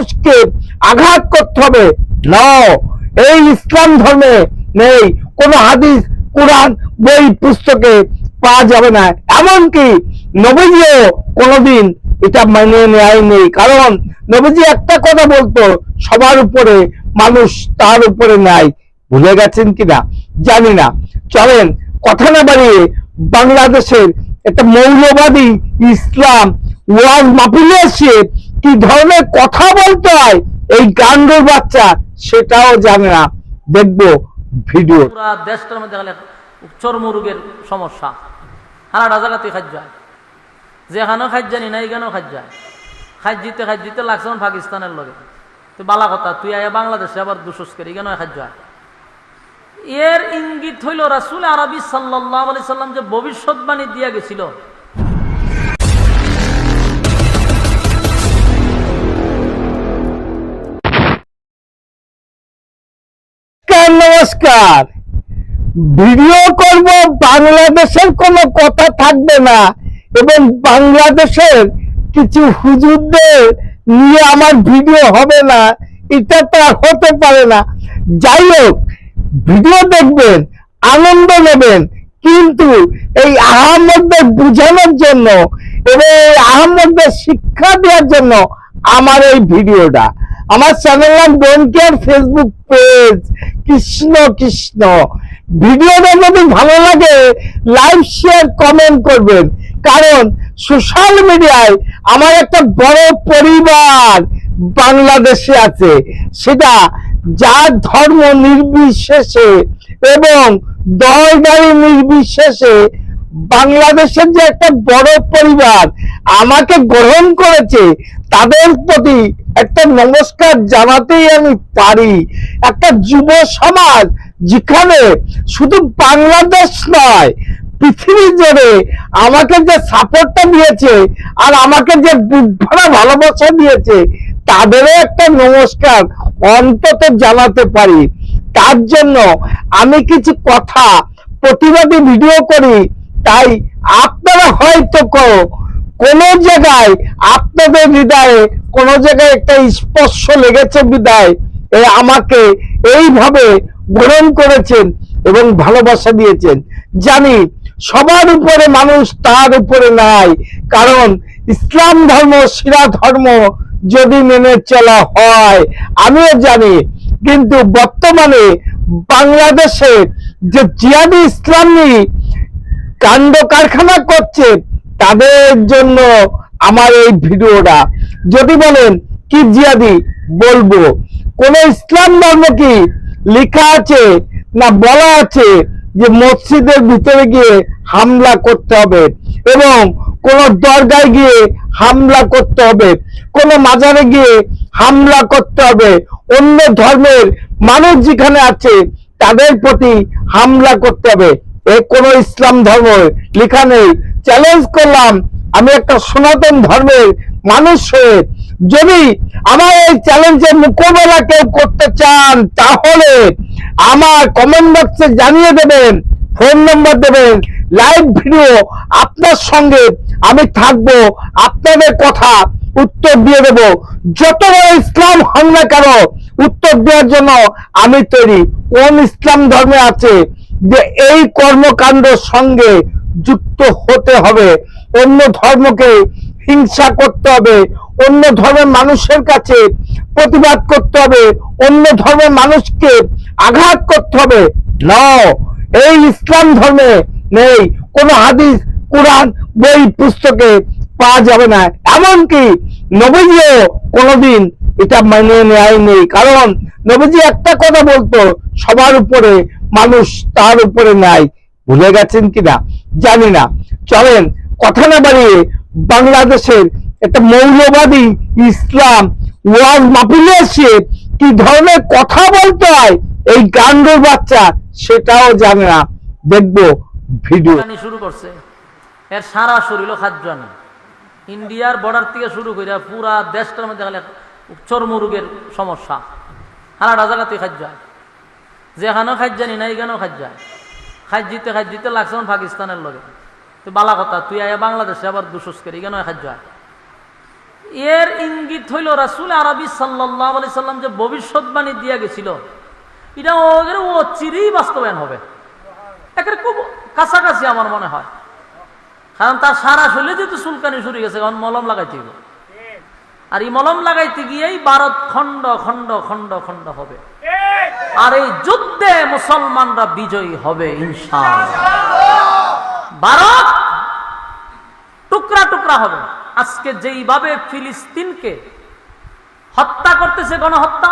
মানুষকে আঘাত করতে হবে। নাও, এই ইসলাম ধর্মে নেই, কোনো হাদিস কোরআন বই পুস্তকে পাওয়া যাবে না। এমনকি নবীজিও কোনোদিন এটা মেনে নেয়নি, কারণ নবীজি একটা কথা বলতো, সবার উপরে মানুষ তার উপরে নাই। ভুলে গেছেন কিনা জানি না। চলেন কথা না বাড়িয়ে বাংলাদেশের একটা মৌলবাদী ইসলাম ওয়াজ মাহফিলে এসে কি ধরনের কথা বলতে হয় এই গান্ডুর বাচ্চা সেটাও জানে না। দেখবো ভিডিও। পুরা দেশটার মধ্যে গেলে চর্মরোগের সমস্যা, হারাটা জায়গাতে খাদ্য হয়, যেখানেও খাদ্য জানি না এইখানেও খাদ্য হয়। খাদ্য লাগছে পাকিস্তানের লগে, তুই বালা কথা, তুই আয়া বাংলাদেশে আবার দুশোস করি এখানেও খাদ্য হয়। এর ইঙ্গিত হইল রাসূল আরবি সাল্লাল্লাহু আলাইহি সাল্লাম যে ভবিষ্যৎবাণী দিয়া গেছিল। নমস্কার, ভিডিও করব, বাংলাদেশের কোনো কথা থাকবে না এবং বাংলাদেশের কিছু হুজুরদের নিয়ে আমার ভিডিও হবে না, এটা তো আর হতে পারে না। যাই হোক, ভিডিও দেখবেন, আনন্দ নেবেন, কিন্তু এই আহমদদের বুঝানোর জন্য এবং এই আহমদদের শিক্ষা দেওয়ার জন্য আমার এই ভিডিওটা। আমার চ্যানেল নাম don't care, Facebook page Krishna Krishna. ভিডিওটা যদি ভালো লাগে লাইক শেয়ার কমেন্ট করবেন, কারণ সোশ্যাল মিডিয়ায় আমার একটা বড় পরিবার বাংলাদেশে আছে, সেটা যার ধর্ম নির্বিশেষে এবং দলদারি নির্বিশেষে বাংলাদেশের যে একটা বড় পরিবার আমাকে গ্রহণ করেছে, তাদের প্রতি একটা নমস্কার জানাতেই আমি পারি। একটা যুব সমাজ যেখানে শুধু বাংলাদেশ নয়, পৃথিবী জুড়ে আমাকে যে সাপোর্টটা দিয়েছে আর আমাকে যে বুকভরা ভালোবাসা দিয়েছে, তাদেরও একটা নমস্কার অন্তত জানাতে পারি। তার জন্য আমি কিছু কথা প্রতিবাদী ভিডিও করি। তাই আপনারা হয়তো কোনো জায়গায় আপনাদের হৃদয়ে কোনো জায়গায় একটা স্পর্শ লেগেছে বিদায় আমাকে এইভাবে গ্রহণ করেছেন এবং ভালোবাসা দিয়েছেন। জানি সবার উপরে মানুষ তার উপরে নাই, কারণ ইসলাম ধর্ম সেরা ধর্ম যদি মেনে চলা হয়, আমিও জানি। কিন্তু বর্তমানে বাংলাদেশে যে জিহাদি ইসলামী কাণ্ড কারখানা করছে, তাদের জন্য আমার এই ভিডিওটা। যদি বলেন কি জিহাদি, বলবো কোন ইসলাম ধর্ম কি লেখা আছে না বলা আছে যে মসজিদের ভিতরে গিয়ে হামলা করতে হবে এবং কোন দরগায় গিয়ে হামলা করতে হবে, কোন মাজারে গিয়ে হামলা করতে হবে, অন্য ধর্মের মানুষ যেখানে আছে তাদের প্রতি হামলা করতে হবে? এ কোন ইসলাম ধর্ম লেখা নেই। চ্যালেঞ্জ করলাম, আমি একটা সনাতন ধর্মের মানুষ হয়ে যদি আমার এই চ্যালেঞ্জের মোকাবেলা কেউ করতে চান, তাহলে আমার কমেন্ট বক্সে জানিয়ে দেবেন, ফোন নম্বর দেবেন, লাইভ ভিডিও আপনার সঙ্গে আমি থাকবো, আপনাদের কথা উত্তর দিয়ে দেব। যত বড় ইসলাম হন না কেন, উত্তর দেওয়ার জন্য আমি তৈরি। কোন ইসলাম ধর্মে আছে যে এই কর্মকাণ্ডের সঙ্গে যুক্ত হতে হবে, অন্য ধর্মকে হিংসা করতে হবে, অন্য ধর্মের মানুষের কাছে প্রতিবাদ করতে হবে, অন্য ধর্মের মানুষকে আঘাত করতে হবে? নাও, এই ইসলাম ধর্মে নেই, কোনো হাদিস কোরআন বই পুস্তকে পাওয়া যাবে না। এমনকি নবীজিও কোনোদিন এটা মেনে নেয়নি, কারণ নবীজি একটা কথা বলতো, সবার উপরে মানুষ তার উপরে নাই। ভুলে গেছেন কিনা জানি না। চলেন কথা না বাড়িয়ে বাংলাদেশের একটা মৌলবাদী ইসলাম ওয়াজ মাহফিলে এসে কি ধরনের কথা বলতে হয় এই গান্ডুর বাচ্চা সেটাও জানে না। দেখবো ভিডিও। শুরু করছে, এর সারা শরীর খাদ্য আনে, ইন্ডিয়ার বর্ডার থেকে শুরু করে পুরা দেশটার মধ্যে গেলে চর্মরোগের সমস্যা, হারাটা জায়গাতে খাদ্য হয়, যেখানেও খাদ্য জানি না এইখানেও খাদ্য হয়। খাদ্য লাগছে পাকিস্তানের লগে, তুই বালা কথা, তুই আয়া বাংলাদেশে আবার দুশোস করি এখানেও খাদ্য হয়। এর ইঙ্গিত হইল রাসূল আরবি সাল্লাল্লাহু আলাইহি সাল্লাম যে ভবিষ্যৎবাণী দিয়া গেছিল, এটা ওদের ও চিরেই বাস্তবায়ন হবে। একের খুব কাছাকাছি আমার মনে হয়, কারণ তার সারা শরীরে যেহেতু চুলকানি শুরু গেছে, এখন মলম লাগাইতে হবে। আর এই মলম লাগাইতে গিয়েই ভারত খণ্ড খণ্ড খণ্ড খণ্ড হবে, আর এই যুদ্ধে মুসলমানরা বিজয়ী হবে ইনশাআল্লাহ। ভারত টুকরা টুকরা হবে। আজকে যেইভাবে ফিলিস্তিনকে হত্যা করতেছে, গণহত্যা,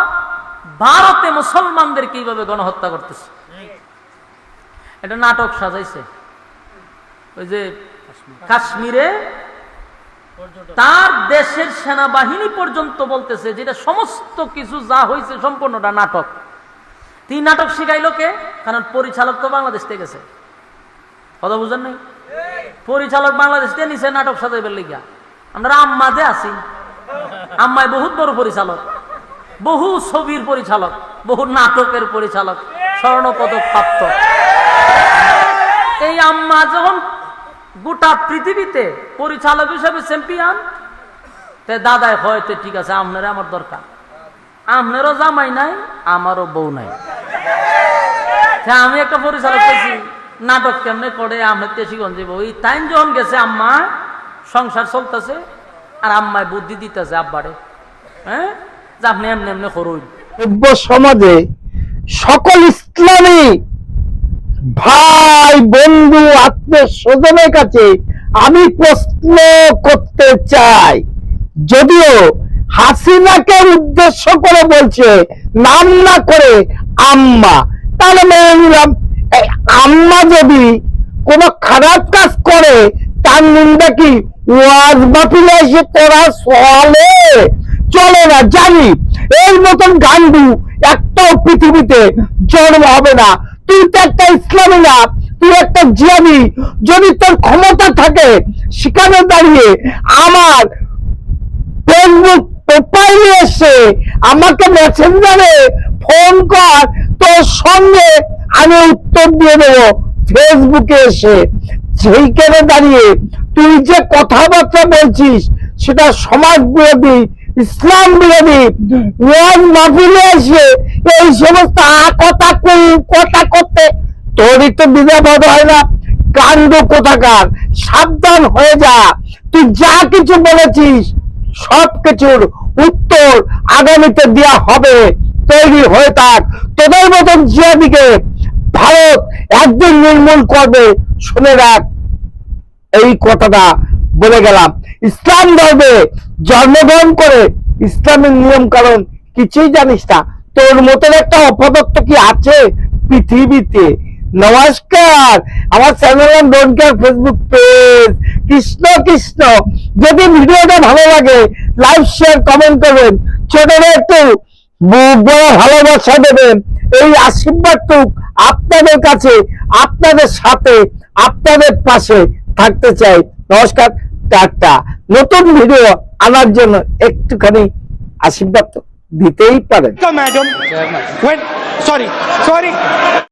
ভারতে মুসলমানদেরকে এইভাবে গণহত্যা করতেছে। এটা নাটক সাজাইছে। ওই যে কাশ্মীরে তার দেশের সেনাবাহিনী পর্যন্ত বলতেছে যেটা সমস্ত কিছু যা হয়েছে সম্পূর্ণটা নাটক। তিন নাটক শিখাইল কে? কারণ পরিচালক তো বাংলাদেশ থেকে গেছে, কথা বুঝেন নাই? পরিচালক বাংলাদেশ থেকে নিচে নাটক সাজাইবার লিগা। আমরা আম্মাদে আছি, আম্মায় বহুত বড় পরিচালক, বহু ছবির পরিচালক, বহু নাটকের পরিচালক, স্বর্ণপদক প্রাপ্ত। এই আম্মা যখন গোটা পৃথিবীতে পরিচালক হিসেবে চ্যাম্পিয়ন, তে দাদায় হয়তো ঠিক আছে, আপনারা আমার দরকার, আপনারও জামাই নাই, আমারও বউ নাই। আমি একটা পরিচালক পেয়েছি, নাটক কেমনে করে আমরা তেশিগঞ্জ যাব। ওই টাইম যখন গেছে, আম্মা সংসার চলতেছে আর আম্মায় বুদ্ধি দিতেছে আব্বারে, হ্যাঁ, যে আপনি এমনি এমনি করুন। সমাজে সকল ইসলামী ভাই বন্ধু আত্মীয় স্বজনের কাছে আমি প্রশ্ন করতে চাই, যদিও হাসিনাকে উদ্দেশ্য করে বলছে, নাম না করে আম্মা, তাহলে মেনে নিলাম। এই আম্মা যদি কোনো খারাপ কাজ করে, তার নিন্দা কি ওয়াজ মাহফিলে এসে করা চলে না? জানি এর মতন গান্ডু একটাও পৃথিবীতে জন্ম হবে না। তুই তো একটা ইসলামী না, তুই একটা জিয়াদি। যদি তোর ক্ষমতা থাকে, সেখানে দাঁড়িয়ে আমার ফেসবুক প্রোফাইলে এসে আমাকে মেসেঞ্জারে ফোন কর, তোর সঙ্গে আমি উত্তর দিয়ে দেবো ফেসবুকে এসে। সেইখানে দাঁড়িয়ে তুই যে কথাবার্তা বলছিস, সেটা সমাজ বিরোধী, ইসলাম বিরোধী। ওয়াজ মাহফিলে এসে এই সমস্ত কথা করতে তোরই তো দ্বিধাবোধ হয় না? কাণ্ড কোথাকার, সাবধান হয়ে যা। তুই যা কিছু বলেছিস সবকিছুর উত্তর আগামীতে দেওয়া হবে, তৈরি হয়ে থাক। তোদের মতন জিয়াদিকে ভারত একদিন নির্মূল করবে, শুনে রাখ। এই কথাটা বলে গেলাম। ইসলাম ধর্মে জন্মগ্রহণ করে ইসলামের নিয়ম কারণ কিছুই জানিস না, তোর মতন একটা অপদত্ত কি আছে পৃথিবীতে? নমস্কার, আমার channel don't care Facebook page Krishna Krishna. যদি ভিডিওটা ভালো লাগে, লাইক শেয়ার কমেন্ট করবেন, ছোটরা একটু বড় ভালোবাসা দেবেন। এই আশীর্বাদটুক আপনাদের কাছে, আপনাদের সাথে, আপনাদের পাশে থাকতে চাই। নমস্কার, টাটা। নতুন ভিডিও আনার জন্য একটুখানি আশীর্বাদ তো দিতেই পারেন। Madam, when sorry.